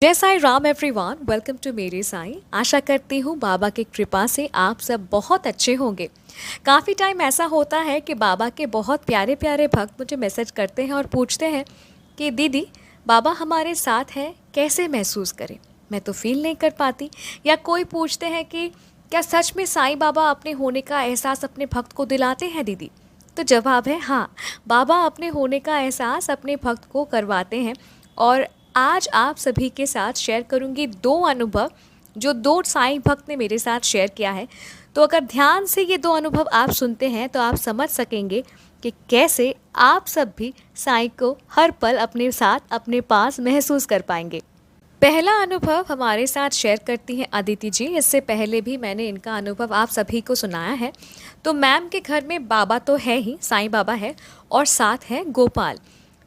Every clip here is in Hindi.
जय Sai Ram everyone, welcome to मेरे साई। आशा करती हूँ बाबा की कृपा से आप सब बहुत अच्छे होंगे। काफ़ी टाइम ऐसा होता है कि बाबा के बहुत प्यारे प्यारे भक्त मुझे मैसेज करते हैं और पूछते हैं कि दीदी बाबा हमारे साथ हैं, कैसे महसूस करें, मैं तो फील नहीं कर पाती। या कोई पूछते हैं कि क्या सच में साईं बाबा अपने होने का एहसास अपने भक्त को दिलाते हैं दीदी। तो जवाब है हाँ, बाबा अपने होने का एहसास अपने भक्त को करवाते हैं। और आज आप सभी के साथ शेयर करूंगी दो अनुभव जो दो साईं भक्त ने मेरे साथ शेयर किया है। तो अगर ध्यान से ये दो अनुभव आप सुनते हैं तो आप समझ सकेंगे कि कैसे आप सब भी साईं को हर पल अपने साथ अपने पास महसूस कर पाएंगे। पहला अनुभव हमारे साथ शेयर करती हैं अदिति जी। इससे पहले भी मैंने इनका अनुभव आप सभी को सुनाया है। तो मैम के घर में बाबा तो है ही, साईं बाबा है और साथ है गोपाल।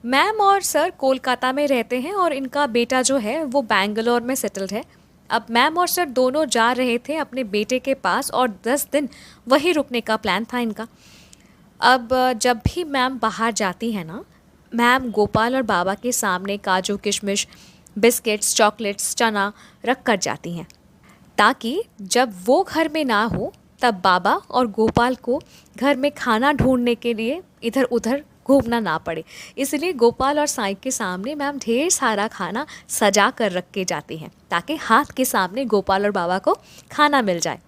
मैम और सर कोलकाता में रहते हैं और इनका बेटा जो है वो बैंगलोर में सेटल्ड है। अब मैम और सर दोनों जा रहे थे अपने बेटे के पास और 10 दिन वहीं रुकने का प्लान था इनका। अब जब भी मैम बाहर जाती है ना, मैम गोपाल और बाबा के सामने काजू किशमिश बिस्किट्स चॉकलेट्स चना रख कर जाती हैं, ताकि जब वो घर में ना हो तब बाबा और गोपाल को घर में खाना ढूंढने के लिए इधर उधर घूमना ना पड़े। इसलिए गोपाल और साईं के सामने मैम ढेर सारा खाना सजा कर रख के जाती हैं, ताकि हाथ के सामने गोपाल और बाबा को खाना मिल जाए।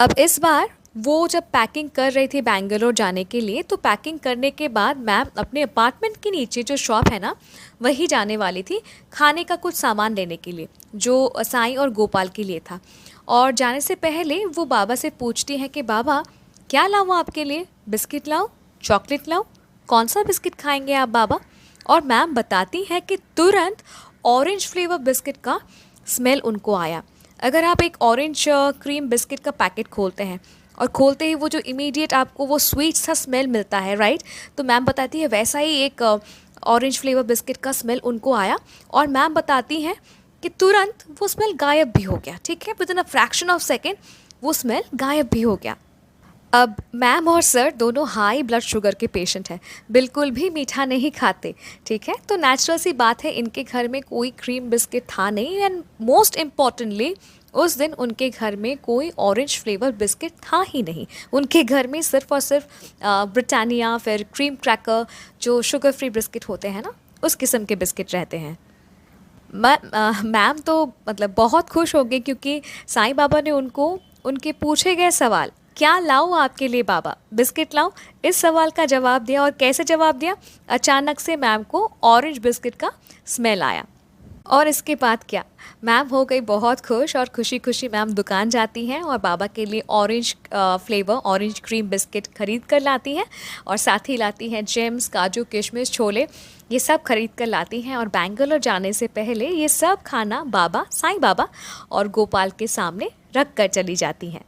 अब इस बार वो जब पैकिंग कर रही थी बैंगलोर जाने के लिए, तो पैकिंग करने के बाद मैम अपने अपार्टमेंट के नीचे जो शॉप है ना, वही जाने वाली थी खाने का कुछ सामान लेने के लिए जो साईं और गोपाल के लिए था। और जाने से पहले वो बाबा से पूछती हैं कि बाबा क्या लाऊं आपके लिए, बिस्किट लाऊं, चॉकलेट लाऊं, कौन सा बिस्किट खाएंगे आप बाबा। और मैम बताती हैं कि तुरंत ऑरेंज फ्लेवर बिस्किट का स्मेल उनको आया। अगर आप एक ऑरेंज क्रीम बिस्किट का पैकेट खोलते हैं और खोलते ही वो जो इमीडिएट आपको वो स्वीट सा स्मेल मिलता है, राइट, तो मैम बताती है वैसा ही एक ऑरेंज फ्लेवर बिस्किट का स्मेल उनको आया। और मैम बताती हैं कि तुरंत वो स्मेल गायब भी हो गया। ठीक है, with in a fraction of second वो स्मेल गायब भी हो गया। अब मैम और सर दोनों हाई ब्लड शुगर के पेशेंट हैं, बिल्कुल भी मीठा नहीं खाते। ठीक है, तो नेचुरल सी बात है इनके घर में कोई क्रीम बिस्किट था नहीं। एंड मोस्ट इम्पॉर्टेंटली उस दिन उनके घर में कोई ऑरेंज फ्लेवर बिस्किट था ही नहीं। उनके घर में सिर्फ और सिर्फ ब्रिटानिया, फिर क्रीम क्रैकर, जो शुगर फ्री बिस्किट होते हैं ना, उस किस्म के बिस्किट रहते हैं। मैम तो मतलब बहुत खुश हो गई, क्योंकि साईं बाबा ने उनको उनके पूछे गए सवाल, क्या लाऊं आपके लिए बाबा, बिस्किट लाऊं, इस सवाल का जवाब दिया। और कैसे जवाब दिया, अचानक से मैम को ऑरेंज बिस्किट का स्मेल आया। और इसके बाद क्या, मैम हो गई बहुत खुश और खुशी खुशी मैम दुकान जाती हैं और बाबा के लिए orange flavour orange cream biscuit खरीद कर लाती हैं। और साथ ही लाती हैं जेम्स, काजू किशमिश, छोले, ये सब खरीद कर लाती हैं। और बैंगलोर जाने से पहले ये सब खाना बाबा, साईं बाबा और गोपाल के सामने रख कर चली जाती हैं।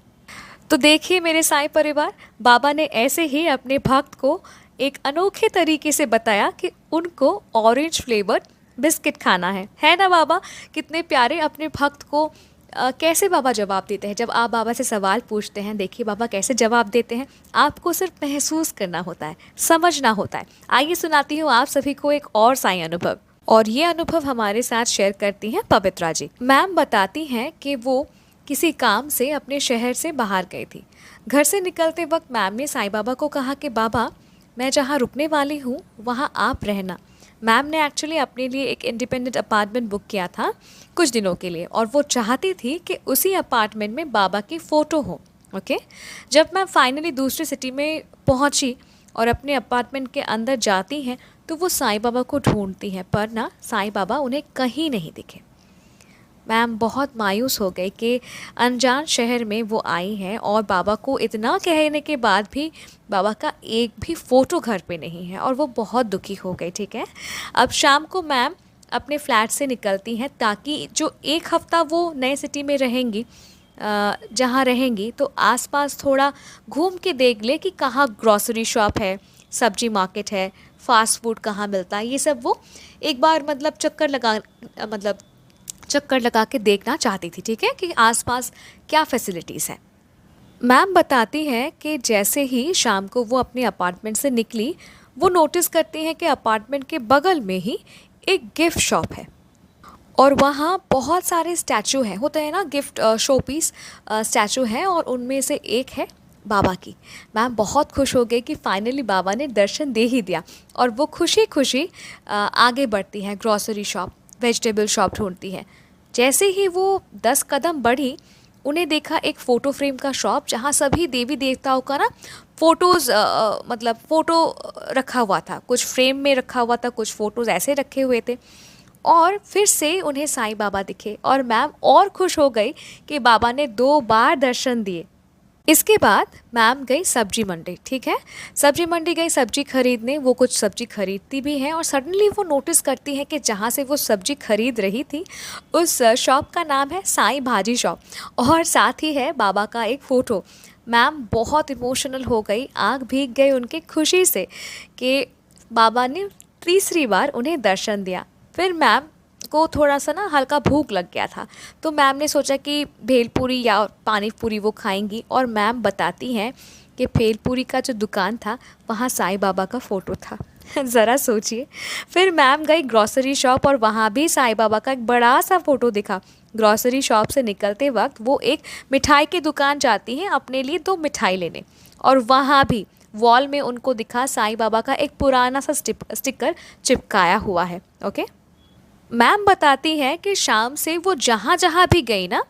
तो देखिए मेरे साईं परिवार, बाबा ने ऐसे ही अपने भक्त को एक अनोखे तरीके से बताया कि उनको ऑरेंज फ्लेवर बिस्किट खाना है ना बाबा। कितने प्यारे अपने भक्त को कैसे बाबा जवाब देते हैं। जब आप बाबा से सवाल पूछते हैं, देखिए बाबा कैसे जवाब देते हैं। आपको सिर्फ महसूस करना होता है, समझना होता है। आइए सुनाती हूँ आप सभी को एक और साईं अनुभव। और ये अनुभव हमारे साथ शेयर करती हैं पवित्रा जी। मैम बताती हैं कि वो किसी काम से अपने शहर से बाहर गई थी। घर से निकलते वक्त मैम ने साईं बाबा को कहा कि बाबा मैं जहाँ रुकने वाली हूँ वहाँ आप रहना। मैम ने एक्चुअली अपने लिए एक इंडिपेंडेंट अपार्टमेंट बुक किया था कुछ दिनों के लिए, और वो चाहती थी कि उसी अपार्टमेंट में बाबा की फ़ोटो हो। ओके, जब मैम फाइनली दूसरी सिटी में पहुँची और अपने अपार्टमेंट के अंदर जाती हैं तो वो साईं बाबा को ढूंढती हैं, पर ना साईं बाबा उन्हें कहीं नहीं दिखे। मैम बहुत मायूस हो गई कि अनजान शहर में वो आई हैं और बाबा को इतना कहने के बाद भी बाबा का एक भी फ़ोटो घर पे नहीं है, और वो बहुत दुखी हो गई। ठीक है, अब शाम को मैम अपने फ्लैट से निकलती हैं, ताकि जो एक हफ़्ता वो नए सिटी में रहेंगी, जहाँ रहेंगी तो आसपास थोड़ा घूम के देख ले कि कहाँ ग्रॉसरी शॉप है, सब्जी मार्केट है, फास्ट फूड कहाँ मिलता है। ये सब वो एक बार मतलब चक्कर लगा के देखना चाहती थी। ठीक है, कि आसपास क्या फैसिलिटीज़ हैं। मैम बताती हैं कि जैसे ही शाम को वो अपने अपार्टमेंट से निकली, वो नोटिस करती हैं कि अपार्टमेंट के बगल में ही एक गिफ्ट शॉप है। और वहाँ बहुत सारे स्टैचू हैं, होते हैं ना गिफ्ट शो पीस स्टैचू हैं, और उनमें से एक है बाबा की। मैम बहुत खुश हो गई कि फाइनली बाबा ने दर्शन दे ही दिया, और वो खुशी खुशी आगे बढ़ती हैं, ग्रॉसरी शॉप, वेजिटेबल शॉप ढूंढती हैं। जैसे ही वो 10 कदम बढ़ी, उन्हें देखा एक फ़ोटो फ्रेम का शॉप, जहाँ सभी देवी देवताओं का ना फ़ोटोज़ मतलब फ़ोटो रखा हुआ था, कुछ फ्रेम में रखा हुआ था, कुछ फ़ोटोज़ ऐसे रखे हुए थे। और फिर से उन्हें साईं बाबा दिखे, और मैम और खुश हो गई कि बाबा ने 2 बार दर्शन दिए। इसके बाद मैम गई सब्जी मंडी, ठीक है, सब्जी मंडी गई सब्जी खरीदने। वो कुछ सब्जी खरीदती भी हैं, और सडनली वो नोटिस करती हैं कि जहाँ से वो सब्जी खरीद रही थी, उस शॉप का नाम है साईं भाजी शॉप, और साथ ही है बाबा का एक फ़ोटो। मैम बहुत इमोशनल हो गई, आँख भीग गई उनकी खुशी से कि बाबा ने तीसरी बार उन्हें दर्शन दिया। फिर मैम को थोड़ा सा ना हल्का भूख लग गया था, तो मैम ने सोचा कि भेलपूरी या पानी पूरी वो खाएंगी, और मैम बताती हैं कि भेलपूरी का जो दुकान था वहाँ साईं बाबा का फ़ोटो था। ज़रा सोचिए। फिर मैम गई ग्रॉसरी शॉप, और वहाँ भी साईं बाबा का एक बड़ा सा फ़ोटो दिखा। ग्रॉसरी शॉप से निकलते वक्त वो एक मिठाई की दुकान जाती हैं अपने लिए 2 मिठाई लेने, और वहाँ भी वॉल में उनको दिखा साईं बाबा का एक पुराना सा स्टिकर चिपकाया हुआ है। ओके, मैम बताती हैं कि शाम से वो जहाँ जहाँ भी गई ना,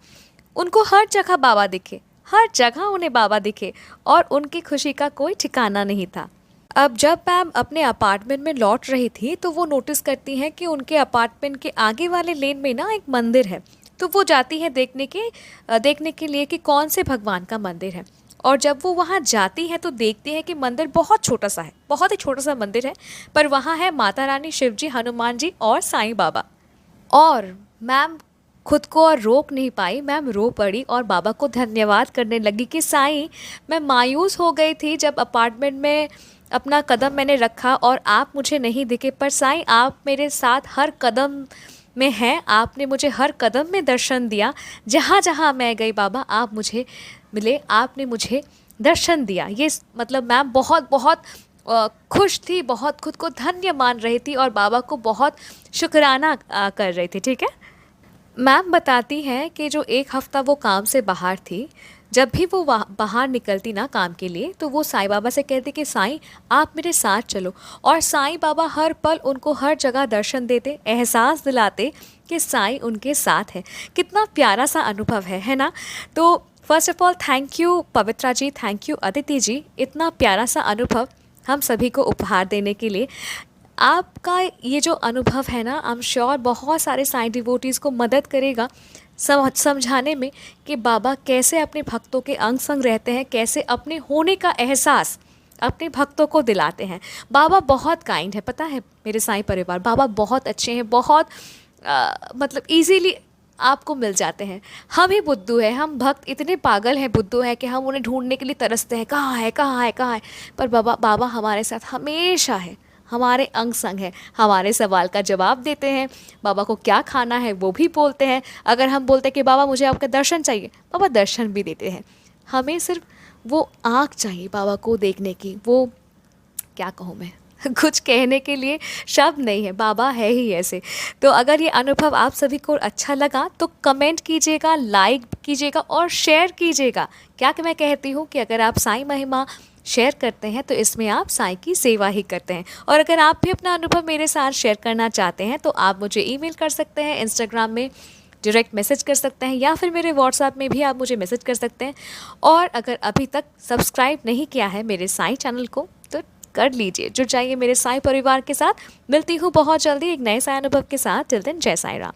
उनको हर जगह बाबा दिखे, हर जगह उन्हें बाबा दिखे, और उनकी खुशी का कोई ठिकाना नहीं था। अब जब मैम अपने अपार्टमेंट में लौट रही थी, तो वो नोटिस करती हैं कि उनके अपार्टमेंट के आगे वाले लेन में ना एक मंदिर है। तो वो जाती है देखने के लिए कि कौन से भगवान का मंदिर है। और जब वो वहाँ जाती है तो देखती है कि मंदिर बहुत छोटा सा है, बहुत ही छोटा सा मंदिर है, पर वहाँ है माता रानी, शिव जी, हनुमान जी और साईं बाबा। और मैम खुद को और रोक नहीं पाई, मैम रो पड़ी और बाबा को धन्यवाद करने लगी कि साईं, मैं मायूस हो गई थी जब अपार्टमेंट में अपना कदम मैंने रखा और आप मुझे नहीं दिखे, पर साईं आप मेरे साथ हर कदम में हैं, आपने मुझे हर कदम में दर्शन दिया। जहाँ जहाँ मैं गई बाबा आप मुझे मिले, आपने मुझे दर्शन दिया। ये मतलब मैम बहुत बहुत खुश थी, बहुत खुद को धन्य मान रही थी, और बाबा को बहुत शुक्राना कर रही थी। ठीक है, मैम बताती हैं कि जो 1 हफ़्ता वो काम से बाहर थी, जब भी वो बाहर निकलती ना काम के लिए, तो वो साईं बाबा से कहती कि साईं आप मेरे साथ चलो, और साईं बाबा हर पल उनको हर जगह दर्शन देते, एहसास दिलाते कि साईं उनके साथ है। कितना प्यारा सा अनुभव है ना। तो first of all thank you Pavitra ji, thank you Aditi ji, इतना प्यारा सा अनुभव हम सभी को उपहार देने के लिए। आपका ये जो अनुभव है ना, आई एम श्योर बहुत सारे साईं डिवोटीज़ को मदद करेगा समझाने में कि बाबा कैसे अपने भक्तों के अंग संग रहते हैं, कैसे अपने होने का एहसास अपने भक्तों को दिलाते हैं। बाबा बहुत काइंड है, पता है मेरे साईं परिवार, बाबा बहुत अच्छे हैं, बहुत मतलब इजीली आपको मिल जाते हैं। हम ही बुद्धू हैं, हम भक्त इतने पागल हैं, बुद्धू हैं कि हम उन्हें ढूंढने के लिए तरसते हैं, कहाँ है कहाँ है कहाँ है। पर बाबा हमारे साथ हमेशा है, हमारे अंग संग है, हमारे सवाल का जवाब देते हैं, बाबा को क्या खाना है वो भी बोलते हैं। अगर हम बोलते हैं कि बाबा मुझे आपका दर्शन चाहिए, बाबा दर्शन भी देते हैं। हमें सिर्फ वो आँख चाहिए बाबा को देखने की। वो क्या कहूँ मैं, कुछ कहने के लिए शब्द नहीं है, बाबा है ही ऐसे। तो अगर ये अनुभव आप सभी को अच्छा लगा तो कमेंट कीजिएगा, लाइक कीजिएगा और शेयर कीजिएगा। क्या कि मैं कहती हूँ कि अगर आप साईं महिमा शेयर करते हैं तो इसमें आप साईं की सेवा ही करते हैं। और अगर आप भी अपना अनुभव मेरे साथ शेयर करना चाहते हैं तो आप मुझे ईमेल कर सकते हैं, इंस्टाग्राम में डायरेक्ट मैसेज कर सकते हैं, या फिर मेरे व्हाट्सएप में भी आप मुझे मैसेज कर सकते हैं। और अगर अभी तक सब्सक्राइब नहीं किया है मेरे साईं चैनल को तो कर लीजिए। जुड़ जाइए मेरे साईं परिवार के साथ। मिलती हूँ बहुत जल्दी एक नए साईं अनुभव के साथ। टिल देन जय साईं राम।